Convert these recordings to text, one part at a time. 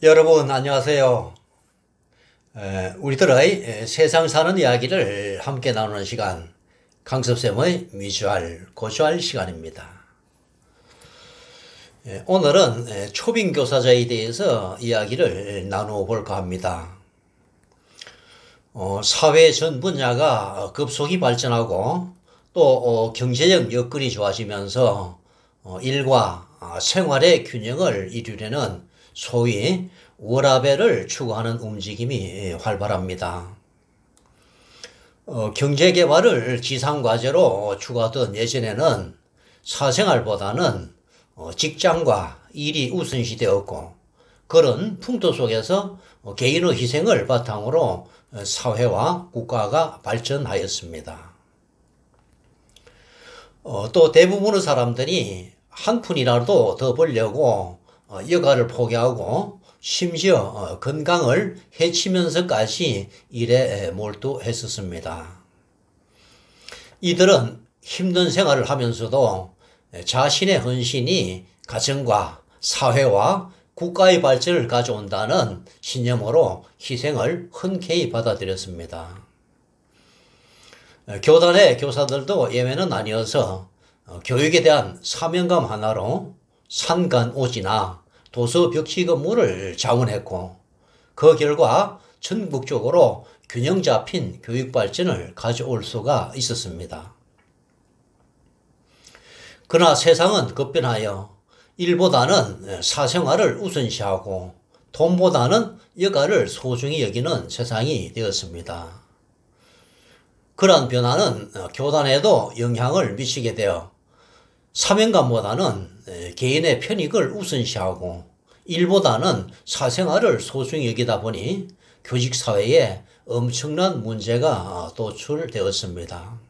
여러분 안녕하세요. 우리들의 세상 사는 이야기를 함께 나누는 시간, 강섭쌤의 미주알 고주알 시간입니다. 오늘은 초빙 교사자에 대해서 이야기를 나누어 볼까 합니다. 사회 전 분야가 급속히 발전하고 또 경제적 여건이 좋아지면서 일과 생활의 균형을 이루려는 소위 워라밸을 추구하는 움직임이 활발합니다. 경제개발을 지상과제로 추구하던 예전에는 사생활보다는 직장과 일이 우선시되었고, 그런 풍토 속에서 개인의 희생을 바탕으로 사회와 국가가 발전하였습니다. 또 대부분의 사람들이 한 푼이라도 더 벌려고 여가를 포기하고 심지어 건강을 해치면서까지 일에 몰두했었습니다. 이들은 힘든 생활을 하면서도 자신의 헌신이 가정과 사회와 국가의 발전을 가져온다는 신념으로 희생을 흔쾌히 받아들였습니다. 교단의 교사들도 예외는 아니어서 교육에 대한 사명감 하나로 산간오지나 도서벽지 근무를 자원했고, 그 결과 전국적으로 균형 잡힌 교육 발전을 가져올 수가 있었습니다. 그러나 세상은 급변하여 일보다는 사생활을 우선시하고 돈보다는 여가를 소중히 여기는 세상이 되었습니다. 그러한 변화는 교단에도 영향을 미치게 되어 사명감보다는 개인의 편익을 우선시하고 일보다는 사생활을 소중히 여기다 보니 교직사회에 엄청난 문제가 도출되었습니다.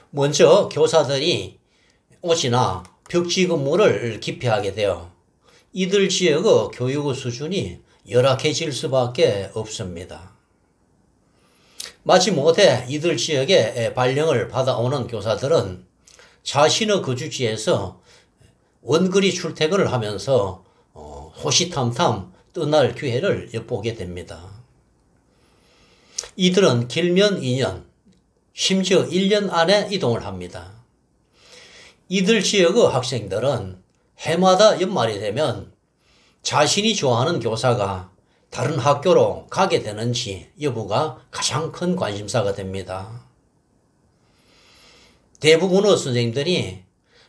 먼저 교사들이 오지나 벽지 근무를 기피하게 되어 이들 지역의 교육의 수준이 열악해질 수밖에 없습니다. 마지못해 이들 지역에 발령을 받아오는 교사들은 자신의 거주지에서 원거리 출퇴근을 하면서 호시탐탐 떠날 기회를 엿보게 됩니다. 이들은 길면 2년, 심지어 1년 안에 이동을 합니다. 이들 지역의 학생들은 해마다 연말이 되면 자신이 좋아하는 교사가 다른 학교로 가게 되는지 여부가 가장 큰 관심사가 됩니다. 대부분의 선생님들이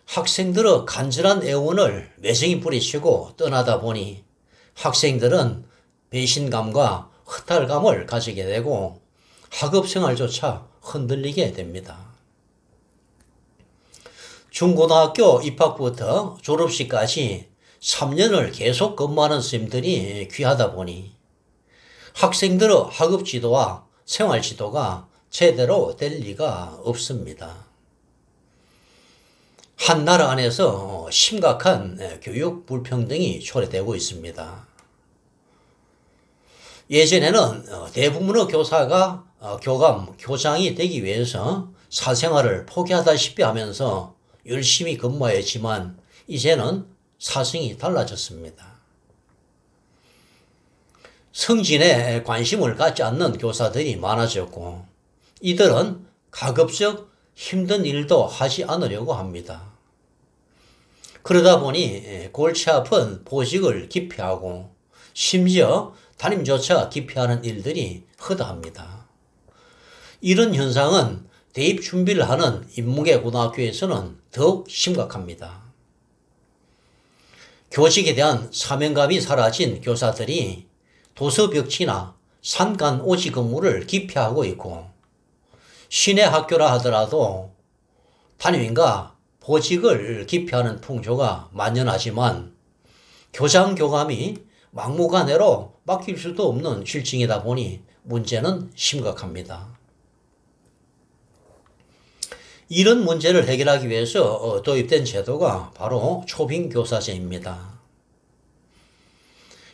학생들의 간절한 애원을 매정히 뿌리치고 떠나다 보니 학생들은 배신감과 허탈감을 가지게 되고 학업생활조차 흔들리게 됩니다. 중고등학교 입학부터 졸업식까지 3년을 계속 근무하는 선생님들이 귀하다 보니 학생들의 학업지도와 생활지도가 제대로 될 리가 없습니다. 한 나라 안에서 심각한 교육 불평등이 초래되고 있습니다. 예전에는 대부분의 교사가 교감, 교장이 되기 위해서 사생활을 포기하다시피 하면서 열심히 근무했지만 이제는 사정이 달라졌습니다. 성진에 관심을 갖지 않는 교사들이 많아졌고 이들은 가급적 힘든 일도 하지 않으려고 합니다. 그러다 보니 골치 아픈 보직을 기피하고 심지어 담임조차 기피하는 일들이 허다합니다. 이런 현상은 대입 준비를 하는 인문계 고등학교에서는 더욱 심각합니다. 교직에 대한 사명감이 사라진 교사들이 도서벽지나 산간오지 근무를 기피하고 있고 시내 학교라 하더라도 담임과 보직을 기피하는 풍조가 만연하지만 교장 교감이 막무가내로 맡길 수도 없는 실정이다 보니 문제는 심각합니다. 이런 문제를 해결하기 위해서 도입된 제도가 바로 초빙교사제입니다.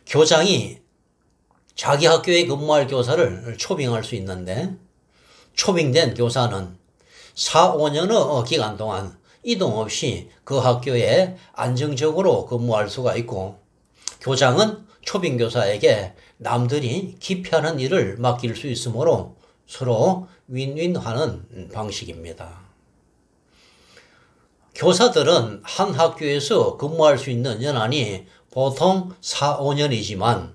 교장이 자기 학교에 근무할 교사를 초빙할 수 있는데 초빙된 교사는 4, 5년의 기간 동안 이동 없이 그 학교에 안정적으로 근무할 수가 있고 교장은 초빙교사에게 남들이 기피하는 일을 맡길 수 있으므로 서로 윈윈하는 방식입니다. 교사들은 한 학교에서 근무할 수 있는 연한이 보통 4, 5년이지만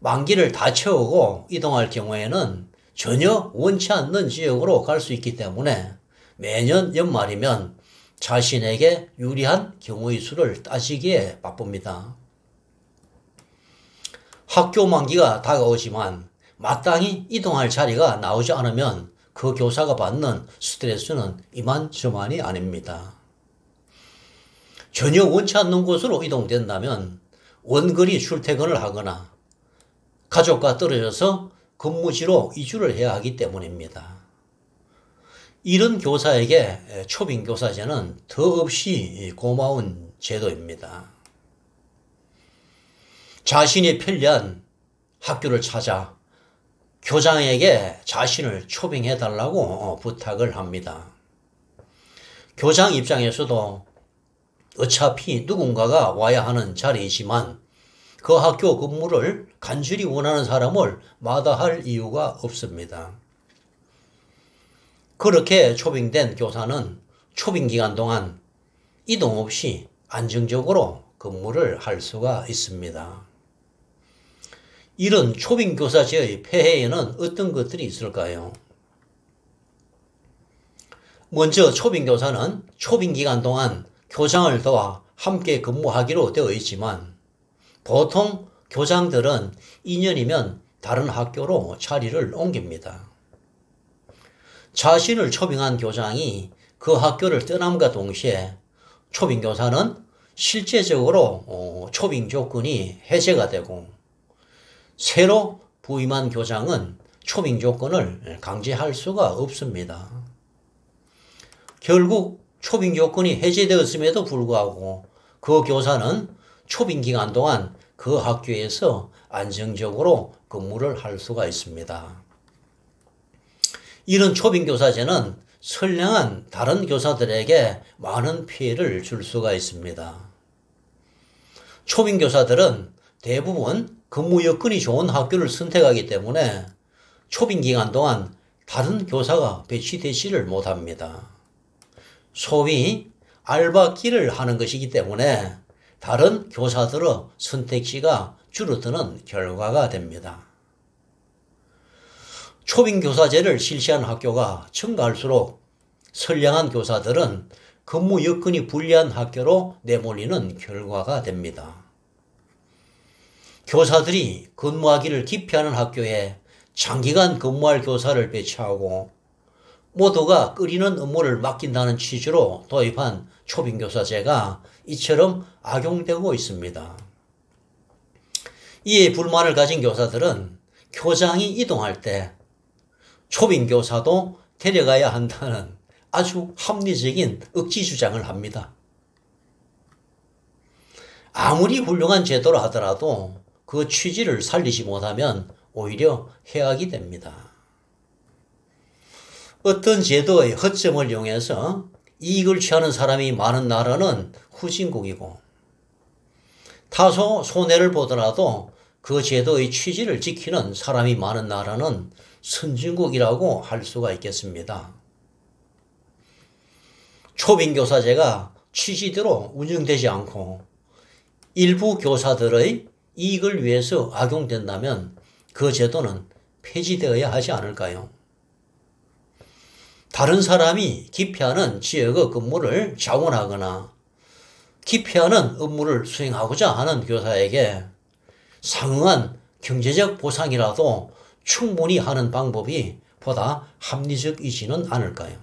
만기를 다 채우고 이동할 경우에는 전혀 원치 않는 지역으로 갈 수 있기 때문에 매년 연말이면 자신에게 유리한 경우의 수를 따지기에 바쁩니다. 학교 만기가 다가오지만 마땅히 이동할 자리가 나오지 않으면 그 교사가 받는 스트레스는 이만저만이 아닙니다. 전혀 원치 않는 곳으로 이동된다면 원거리 출퇴근을 하거나 가족과 떨어져서 근무지로 이주를 해야 하기 때문입니다. 이런 교사에게 초빙교사제는 더없이 고마운 제도입니다. 자신이 편리한 학교를 찾아 교장에게 자신을 초빙해달라고 부탁을 합니다. 교장 입장에서도 어차피 누군가가 와야 하는 자리이지만 그 학교 근무를 간절히 원하는 사람을 마다할 이유가 없습니다. 그렇게 초빙된 교사는 초빙 기간 동안 이동 없이 안정적으로 근무를 할 수가 있습니다. 이런 초빙교사제의 폐해에는 어떤 것들이 있을까요? 먼저 초빙교사는 초빙기간 동안 교장을 도와 함께 근무하기로 되어 있지만 보통 교장들은 2년이면 다른 학교로 자리를 옮깁니다. 자신을 초빙한 교장이 그 학교를 떠남과 동시에 초빙교사는 실제적으로 초빙 조건이 해제가 되고 새로 부임한 교장은 초빙 조건을 강제할 수가 없습니다. 결국 초빙 조건이 해제되었음에도 불구하고 그 교사는 초빙 기간 동안 그 학교에서 안정적으로 근무를 할 수가 있습니다. 이런 초빙교사제는 선량한 다른 교사들에게 많은 피해를 줄 수가 있습니다. 초빙교사들은 대부분 근무 여건이 좋은 학교를 선택하기 때문에 초빙 기간 동안 다른 교사가 배치되지를 못합니다. 소위 알바끼를 하는 것이기 때문에 다른 교사들의 선택지가 줄어드는 결과가 됩니다. 초빙교사제를 실시한 학교가 증가할수록 선량한 교사들은 근무 여건이 불리한 학교로 내몰리는 결과가 됩니다. 교사들이 근무하기를 기피하는 학교에 장기간 근무할 교사를 배치하고 모두가 끓이는 업무를 맡긴다는 취지로 도입한 초빙교사제가 이처럼 악용되고 있습니다. 이에 불만을 가진 교사들은 교장이 이동할 때 초빙교사도 데려가야 한다는 아주 합리적인 억지 주장을 합니다. 아무리 훌륭한 제도라 하더라도 그 취지를 살리지 못하면 오히려 해악이 됩니다. 어떤 제도의 허점을 이용해서 이익을 취하는 사람이 많은 나라는 후진국이고 다소 손해를 보더라도 그 제도의 취지를 지키는 사람이 많은 나라는 선진국이라고 할 수가 있겠습니다. 초빙교사제가 취지대로 운영되지 않고 일부 교사들의 이익을 위해서 악용된다면 그 제도는 폐지되어야 하지 않을까요? 다른 사람이 기피하는 지역의 근무를 자원하거나 기피하는 업무를 수행하고자 하는 교사에게 상응한 경제적 보상이라도 충분히 하는 방법이 보다 합리적이지는 않을까요?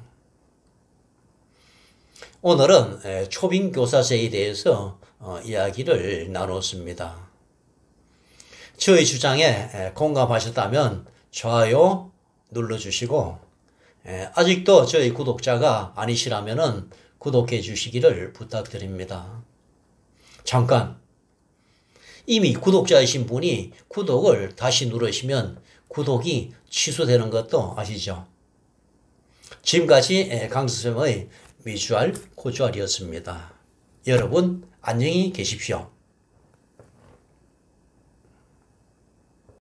오늘은 초빙교사제에 대해서 이야기를 나눴습니다. 저희 주장에 공감하셨다면 좋아요 눌러주시고 아직도 저희 구독자가 아니시라면 구독해 주시기를 부탁드립니다. 잠깐, 이미 구독자이신 분이 구독을 다시 누르시면 구독이 취소되는 것도 아시죠? 지금까지 강선생의 미주알 고주알이었습니다. 여러분 안녕히 계십시오.